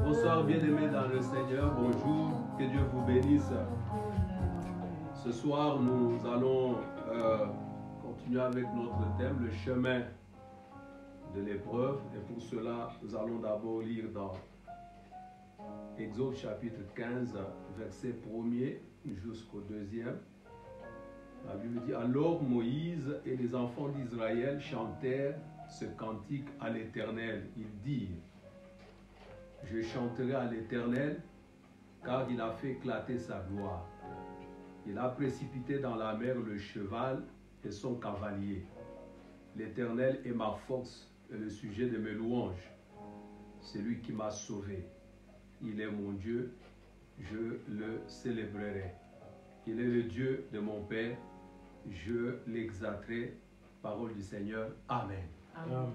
Bonsoir bien-aimés dans le Seigneur, bonjour, que Dieu vous bénisse. Ce soir, nous allons continuer avec notre thème, le chemin de l'épreuve. Et pour cela, nous allons d'abord lire dans Exode chapitre 15, verset 1er jusqu'au 2e. La Bible dit, alors Moïse et les enfants d'Israël chantèrent ce cantique à l'Éternel. Ils dirent, je chanterai à l'Éternel, car il a fait éclater sa gloire. Il a précipité dans la mer le cheval et son cavalier. L'Éternel est ma force et le sujet de mes louanges. C'est lui qui m'a sauvé. Il est mon Dieu, je le célébrerai. Il est le Dieu de mon Père, je l'exalterai. Parole du Seigneur. Amen. Amen.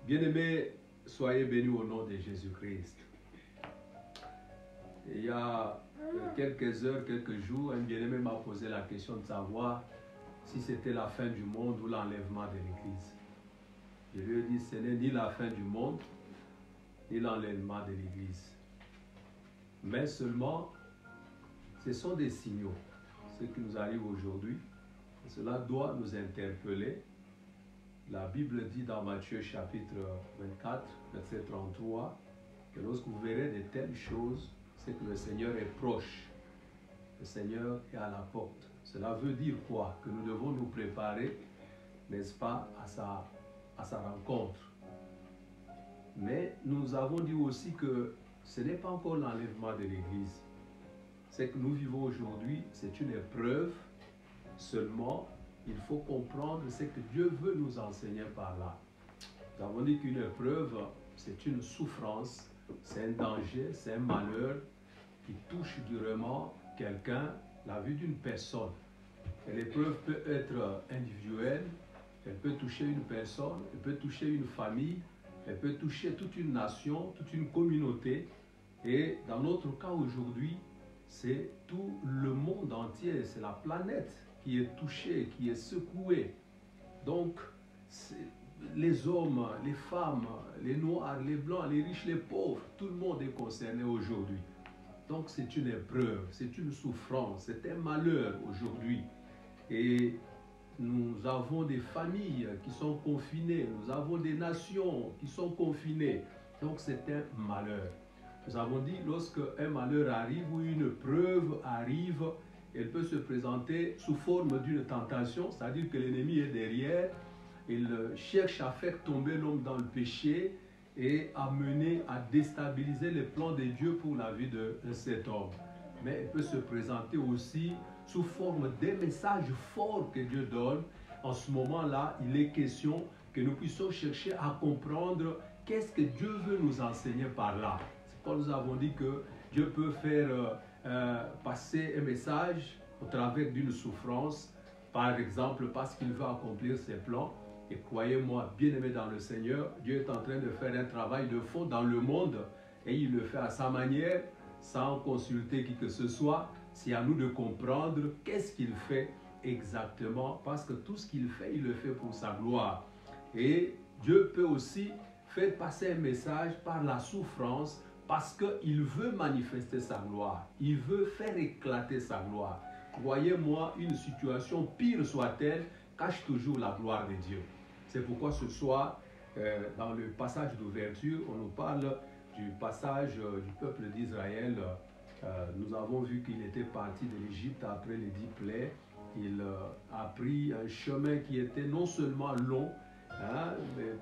Bien-aimés, soyez bénis au nom de Jésus-Christ. Il y a quelques heures, quelques jours, un bien-aimé m'a posé la question de savoir si c'était la fin du monde ou l'enlèvement de l'Église. Je lui ai dit, ce n'est ni la fin du monde, ni l'enlèvement de l'Église. Mais seulement, ce sont des signaux, ce qui nous arrive aujourd'hui. Cela doit nous interpeller. La Bible dit dans Matthieu chapitre 24, verset 33, que lorsque vous verrez de telles choses, c'est que le Seigneur est proche. Le Seigneur est à la porte. Cela veut dire quoi? Que nous devons nous préparer, n'est-ce pas, à sa rencontre. Mais nous avons dit aussi que ce n'est pas encore l'enlèvement de l'Église. C'est que nous vivons aujourd'hui, c'est une épreuve. Seulement, il faut comprendre ce que Dieu veut nous enseigner par là. Nous avons dit qu'une épreuve, c'est une souffrance, c'est un danger, c'est un malheur qui touche durement quelqu'un, la vie d'une personne. Et l'épreuve peut être individuelle, elle peut toucher une personne, elle peut toucher une famille, elle peut toucher toute une nation, toute une communauté. Et dans notre cas aujourd'hui, c'est tout le monde entier, c'est la planète qui est touchée, qui est secouée. Donc, les hommes, les femmes, les noirs, les blancs, les riches, les pauvres, tout le monde est concerné aujourd'hui. Donc c'est une épreuve, c'est une souffrance, c'est un malheur aujourd'hui. Et nous avons des familles qui sont confinées, nous avons des nations qui sont confinées. Donc c'est un malheur. Nous avons dit, lorsque un malheur arrive ou une preuve arrive, elle peut se présenter sous forme d'une tentation, c'est-à-dire que l'ennemi est derrière, il cherche à faire tomber l'homme dans le péché et à mener, à déstabiliser les plans de Dieu pour la vie de cet homme. Mais elle peut se présenter aussi sous forme des messages forts que Dieu donne. En ce moment-là, il est question que nous puissions chercher à comprendre qu'est-ce que Dieu veut nous enseigner par là. C'est pourquoi nous avons dit que Dieu peut faire passer un message au travers d'une souffrance, par exemple parce qu'il veut accomplir ses plans. Et croyez-moi, bien-aimés dans le Seigneur, Dieu est en train de faire un travail de fond dans le monde et il le fait à sa manière. sans consulter qui que ce soit. C'est à nous de comprendre qu'est-ce qu'il fait exactement, parce que tout ce qu'il fait, il le fait pour sa gloire. Et Dieu peut aussi faire passer un message par la souffrance, parce qu'il veut manifester sa gloire. Il veut faire éclater sa gloire. Croyez-moi, une situation, pire soit-elle, cache toujours la gloire de Dieu. C'est pourquoi ce soir, dans le passage d'ouverture, on nous parle du passage du peuple d'Israël. Nous avons vu qu'il était parti de l'Égypte après les 10 plaies. Il a pris un chemin qui était non seulement long, hein,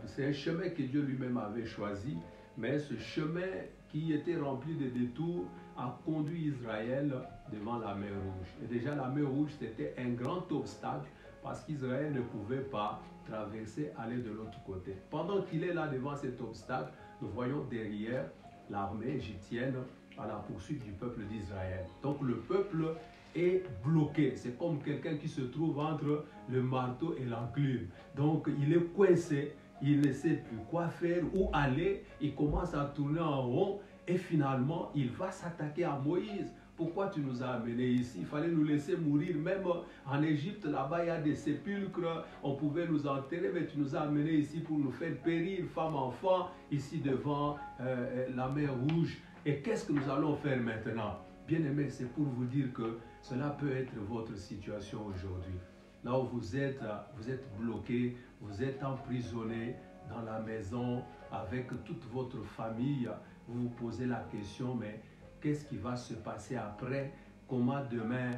c'est un chemin que Dieu lui-même avait choisi, mais ce chemin qui était rempli de détours a conduit Israël devant la mer Rouge. Et déjà la mer Rouge, c'était un grand obstacle parce qu'Israël ne pouvait pas traverser, aller de l'autre côté. Pendant qu'il est là devant cet obstacle, nous voyons derrière l'armée égyptienne à la poursuite du peuple d'Israël. Donc le peuple est bloqué. C'est comme quelqu'un qui se trouve entre le marteau et l'enclume. Donc il est coincé. Il ne sait plus quoi faire, où aller. Il commence à tourner en rond et finalement, il va s'attaquer à Moïse. Pourquoi tu nous as amenés ici? Il fallait nous laisser mourir. Même en Égypte, là-bas, il y a des sépulcres. On pouvait nous enterrer, mais tu nous as amenés ici pour nous faire périr, femmes, enfants, ici devant la mer Rouge. Et qu'est-ce que nous allons faire maintenant? Bien-aimés, c'est pour vous dire que cela peut être votre situation aujourd'hui. Là où vous êtes bloqué, vous êtes emprisonné dans la maison avec toute votre famille. Vous vous posez la question, mais qu'est-ce qui va se passer après? Comment demain,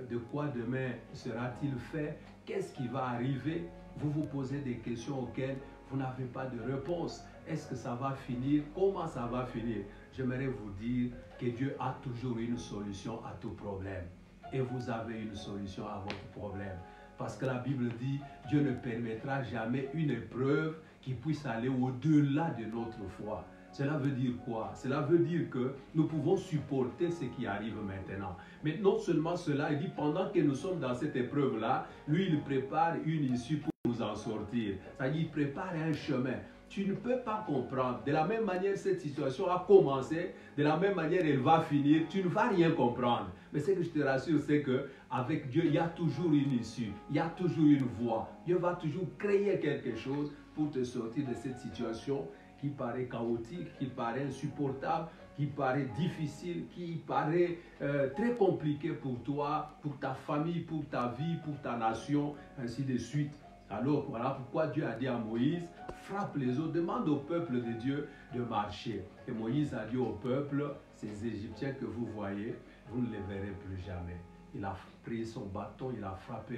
de quoi demain sera-t-il fait? Qu'est-ce qui va arriver? Vous vous posez des questions auxquelles vous n'avez pas de réponse. Est-ce que ça va finir? Comment ça va finir? J'aimerais vous dire que Dieu a toujours une solution à tout problème. Et vous avez une solution à votre problème. Parce que la Bible dit, Dieu ne permettra jamais une épreuve qui puisse aller au-delà de notre foi. Cela veut dire quoi? Cela veut dire que nous pouvons supporter ce qui arrive maintenant. Mais non seulement cela, il dit pendant que nous sommes dans cette épreuve-là, lui, il prépare une issue pour nous en sortir. C'est-à-dire, il prépare un chemin. Tu ne peux pas comprendre. De la même manière, cette situation a commencé, de la même manière, elle va finir. Tu ne vas rien comprendre. Mais ce que je te rassure, c'est qu'avec Dieu, il y a toujours une issue. Il y a toujours une voie. Dieu va toujours créer quelque chose pour te sortir de cette situation qui paraît chaotique, qui paraît insupportable, qui paraît difficile, qui paraît très compliqué pour toi, pour ta famille, pour ta vie, pour ta nation, ainsi de suite. Alors voilà pourquoi Dieu a dit à Moïse, frappe les eaux, demande au peuple de Dieu de marcher. Et Moïse a dit au peuple, ces Égyptiens que vous voyez, vous ne les verrez plus jamais. Il a pris son bâton, il a frappé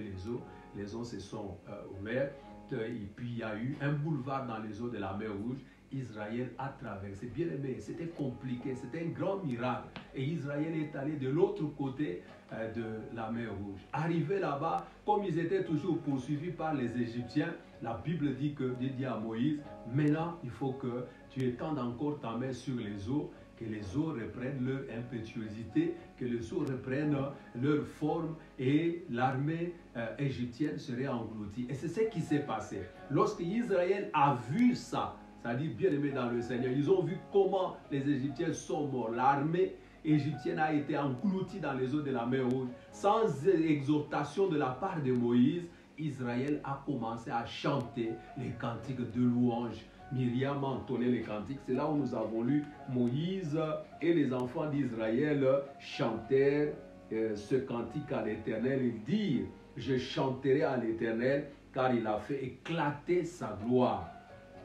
les eaux se sont ouvertes, et puis il y a eu un boulevard dans les eaux de la mer Rouge. Israël a traversé. Bien aimé, c'était compliqué, c'était un grand miracle. Et Israël est allé de l'autre côté de la mer Rouge. Arrivé là-bas, comme ils étaient toujours poursuivis par les Égyptiens, la Bible dit que Dieu dit à Moïse, maintenant il faut que tu étendes encore ta main sur les eaux, que les eaux reprennent leur impétuosité, que les eaux reprennent leur forme et l'armée égyptienne serait engloutie. Et c'est ce qui s'est passé. Lorsque Israël a vu ça, c'est-à-dire bien aimé dans le Seigneur, ils ont vu comment les Égyptiens sont morts. L'armée égyptienne a été engloutie dans les eaux de la mer Rouge. Sans exhortation de la part de Moïse, Israël a commencé à chanter les cantiques de louange. Myriam a entonné les cantiques. C'est là où nous avons lu Moïse et les enfants d'Israël chantèrent ce cantique à l'Éternel. Ils dirent, je chanterai à l'Éternel car il a fait éclater sa gloire.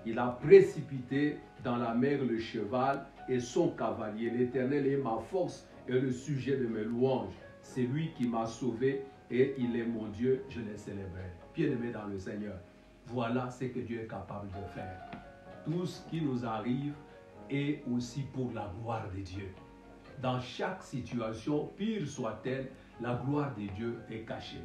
Il a précipité dans la mer le cheval et son cavalier. L'Éternel est ma force et le sujet de mes louanges. C'est lui qui m'a sauvé et il est mon Dieu, je le célébrerai. Bien-aimé dans le Seigneur, voilà ce que Dieu est capable de faire. Tout ce qui nous arrive est aussi pour la gloire de Dieu. Dans chaque situation, pire soit-elle, la gloire de Dieu est cachée.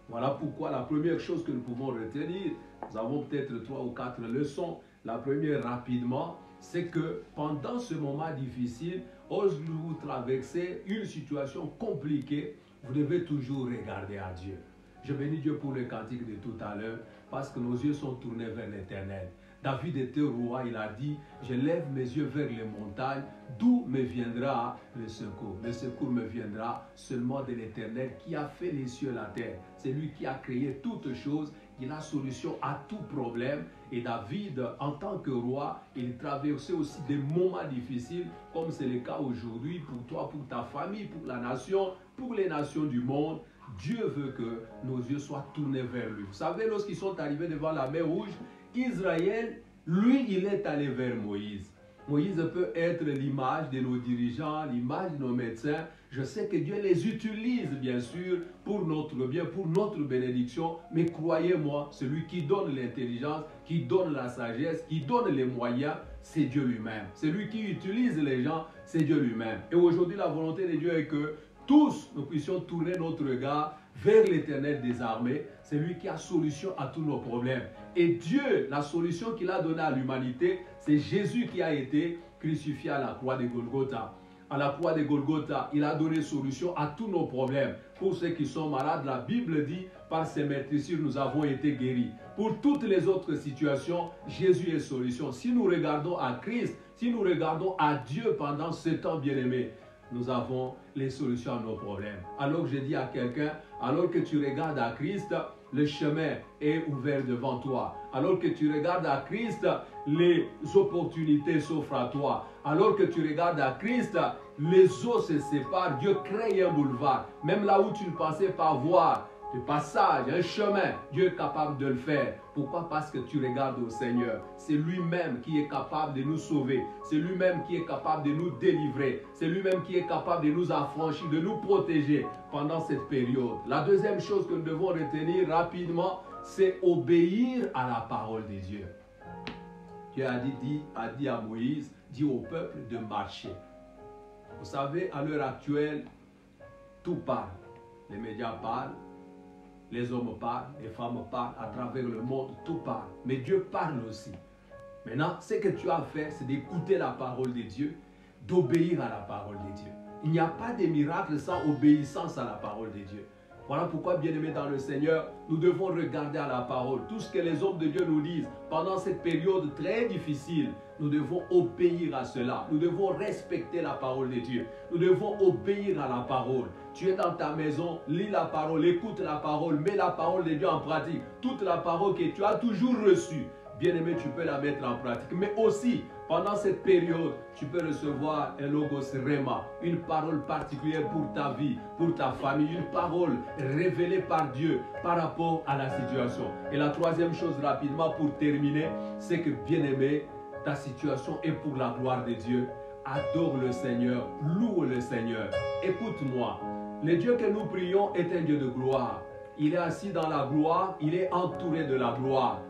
Voilà pourquoi la première chose que nous pouvons retenir, nous avons peut-être 3 ou 4 leçons. La première rapidement, c'est que pendant ce moment difficile, lorsque vous traversez une situation compliquée, vous devez toujours regarder à Dieu. Je bénis Dieu pour le cantique de tout à l'heure, parce que nos yeux sont tournés vers l'Éternel. David était roi, il a dit, je lève mes yeux vers les montagnes, d'où me viendra le secours. Le secours me viendra seulement de l'Éternel qui a fait les cieux et la terre. C'est lui qui a créé toutes choses, il a solution à tout problème. Et David, en tant que roi, il traversait aussi des moments difficiles, comme c'est le cas aujourd'hui pour toi, pour ta famille, pour la nation, pour les nations du monde. Dieu veut que nos yeux soient tournés vers lui. Vous savez, lorsqu'ils sont arrivés devant la mer Rouge, Israël, lui, il est allé vers Moïse. Moïse peut être l'image de nos dirigeants, l'image de nos médecins. Je sais que Dieu les utilise, bien sûr, pour notre bien, pour notre bénédiction. Mais croyez-moi, celui qui donne l'intelligence, qui donne la sagesse, qui donne les moyens, c'est Dieu lui-même. Celui qui utilise les gens, c'est Dieu lui-même. Et aujourd'hui, la volonté de Dieu est que tous, nous puissions tourner notre regard vers l'Éternel des armées. C'est lui qui a solution à tous nos problèmes. Et Dieu, la solution qu'il a donnée à l'humanité, c'est Jésus qui a été crucifié à la croix de Golgotha. À la croix de Golgotha, il a donné solution à tous nos problèmes. Pour ceux qui sont malades, la Bible dit, par ses meurtrissures, nous avons été guéris. Pour toutes les autres situations, Jésus est solution. Si nous regardons à Christ, si nous regardons à Dieu pendant ce temps bien-aimé, nous avons les solutions à nos problèmes. Alors que je dis à quelqu'un, alors que tu regardes à Christ, le chemin est ouvert devant toi. Alors que tu regardes à Christ, les opportunités s'offrent à toi. Alors que tu regardes à Christ, les eaux se séparent. Dieu crée un boulevard. Même là où tu ne pensais pas voir le passage, un chemin, Dieu est capable de le faire. Pourquoi? Parce que tu regardes au Seigneur. C'est lui-même qui est capable de nous sauver. C'est lui-même qui est capable de nous délivrer. C'est lui-même qui est capable de nous affranchir, de nous protéger pendant cette période. La deuxième chose que nous devons retenir rapidement, c'est obéir à la parole de Dieu. Dieu a dit à Moïse, dit au peuple de marcher. Vous savez, à l'heure actuelle, tout parle. Les médias parlent. Les hommes parlent, les femmes parlent, à travers le monde, tout parle. Mais Dieu parle aussi. Maintenant, ce que tu as fait, c'est d'écouter la parole de Dieu, d'obéir à la parole de Dieu. Il n'y a pas de miracle sans obéissance à la parole de Dieu. Voilà pourquoi, bien-aimés dans le Seigneur, nous devons regarder à la parole. Tout ce que les hommes de Dieu nous disent pendant cette période très difficile, nous devons obéir à cela. Nous devons respecter la parole de Dieu. Nous devons obéir à la parole. Tu es dans ta maison, lis la parole, écoute la parole, mets la parole de Dieu en pratique. Toute la parole que tu as toujours reçue, bien-aimé, tu peux la mettre en pratique. Mais aussi, pendant cette période, tu peux recevoir un logos rhéma, une parole particulière pour ta vie, pour ta famille, une parole révélée par Dieu par rapport à la situation. Et la troisième chose rapidement pour terminer, c'est que, bien-aimé, ta situation est pour la gloire de Dieu. Adore le Seigneur, loue le Seigneur. Écoute-moi, le Dieu que nous prions est un Dieu de gloire. Il est assis dans la gloire, il est entouré de la gloire.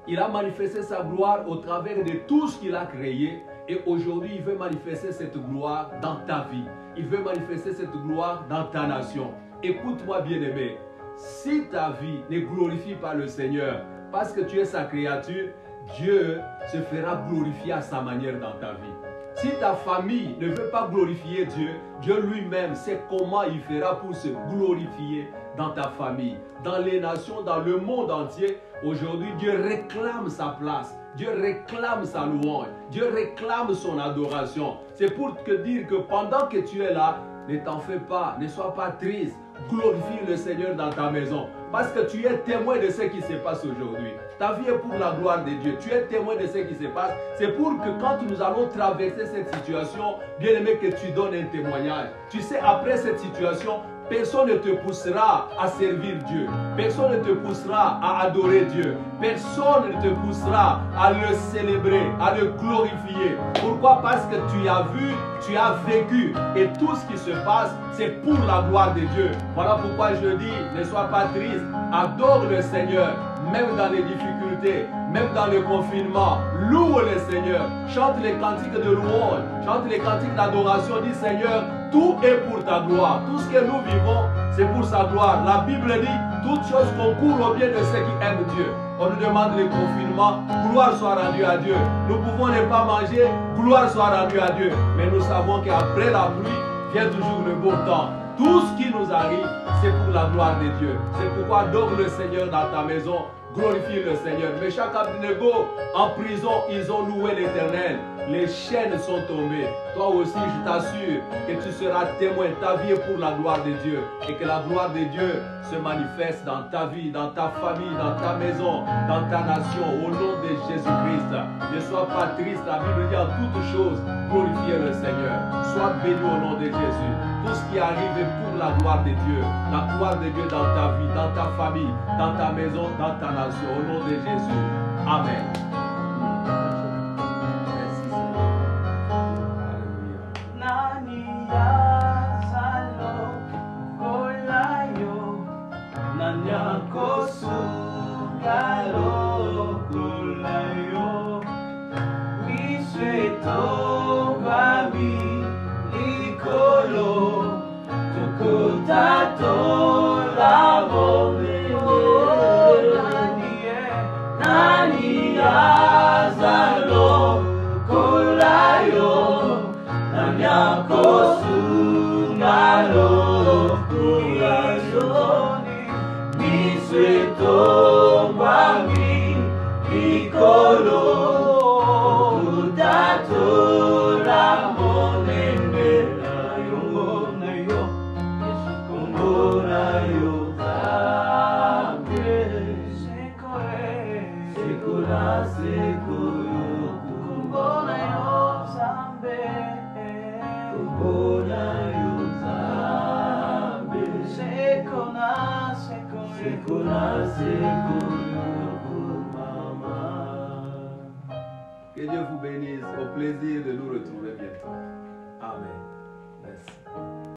Il a manifesté sa gloire au travers de tout ce qu'il a créé. Et aujourd'hui, il veut manifester cette gloire dans ta vie. Il veut manifester cette gloire dans ta nation. Écoute-moi, bien-aimé. Si ta vie ne glorifie pas le Seigneur, parce que tu es sa créature, Dieu se fera glorifier à sa manière dans ta vie. Si ta famille ne veut pas glorifier Dieu, Dieu lui-même sait comment il fera pour se glorifier dans ta famille, dans les nations, dans le monde entier. Aujourd'hui, Dieu réclame sa place. Dieu réclame sa louange. Dieu réclame son adoration. C'est pour te dire que pendant que tu es là, ne t'en fais pas, ne sois pas triste. Glorifie le Seigneur dans ta maison. Parce que tu es témoin de ce qui se passe aujourd'hui. Ta vie est pour la gloire de Dieu. Tu es témoin de ce qui se passe. C'est pour que quand nous allons traverser cette situation, bien aimé, que tu donnes un témoignage. Tu sais, après cette situation, personne ne te poussera à servir Dieu. Personne ne te poussera à adorer Dieu. Personne ne te poussera à le célébrer, à le glorifier. Pourquoi? Parce que tu as vu, tu as vécu. Et tout ce qui se passe, c'est pour la gloire de Dieu. Voilà pourquoi je dis, ne sois pas triste. Adore le Seigneur, même dans les difficultés, même dans le confinement. Loue le Seigneur. Chante les cantiques de louange. Chante les cantiques d'adoration. Dis Seigneur, tout est pour ta gloire. Tout ce que nous vivons, c'est pour sa gloire. La Bible dit, toutes choses concourent au bien de ceux qui aiment Dieu. On nous demande le confinement, gloire soit rendue à Dieu. Nous pouvons ne pas manger, gloire soit rendue à Dieu. Mais nous savons qu'après la pluie, vient toujours le beau temps. Tout ce qui nous arrive, c'est pour la gloire de Dieu. C'est pourquoi adore le Seigneur dans ta maison. glorifiez le Seigneur. Meshach et Abednego, en prison, ils ont loué l'Éternel. Les chaînes sont tombées. Toi aussi, je t'assure que tu seras témoin. Ta vie est pour la gloire de Dieu. Et que la gloire de Dieu se manifeste dans ta vie, dans ta famille, dans ta maison, dans ta nation. Au nom de Jésus-Christ. Ne sois pas triste. La Bible dit en toutes choses, glorifiez le Seigneur. Sois béni au nom de Jésus. Tout ce qui arrive est pour la gloire de Dieu. La gloire de Dieu dans ta vie, dans ta famille, dans ta maison, dans ta nation. Au nom de Jésus. Amen. Merci Que Dieu vous bénisse. Au plaisir de nous retrouver bientôt. Amen.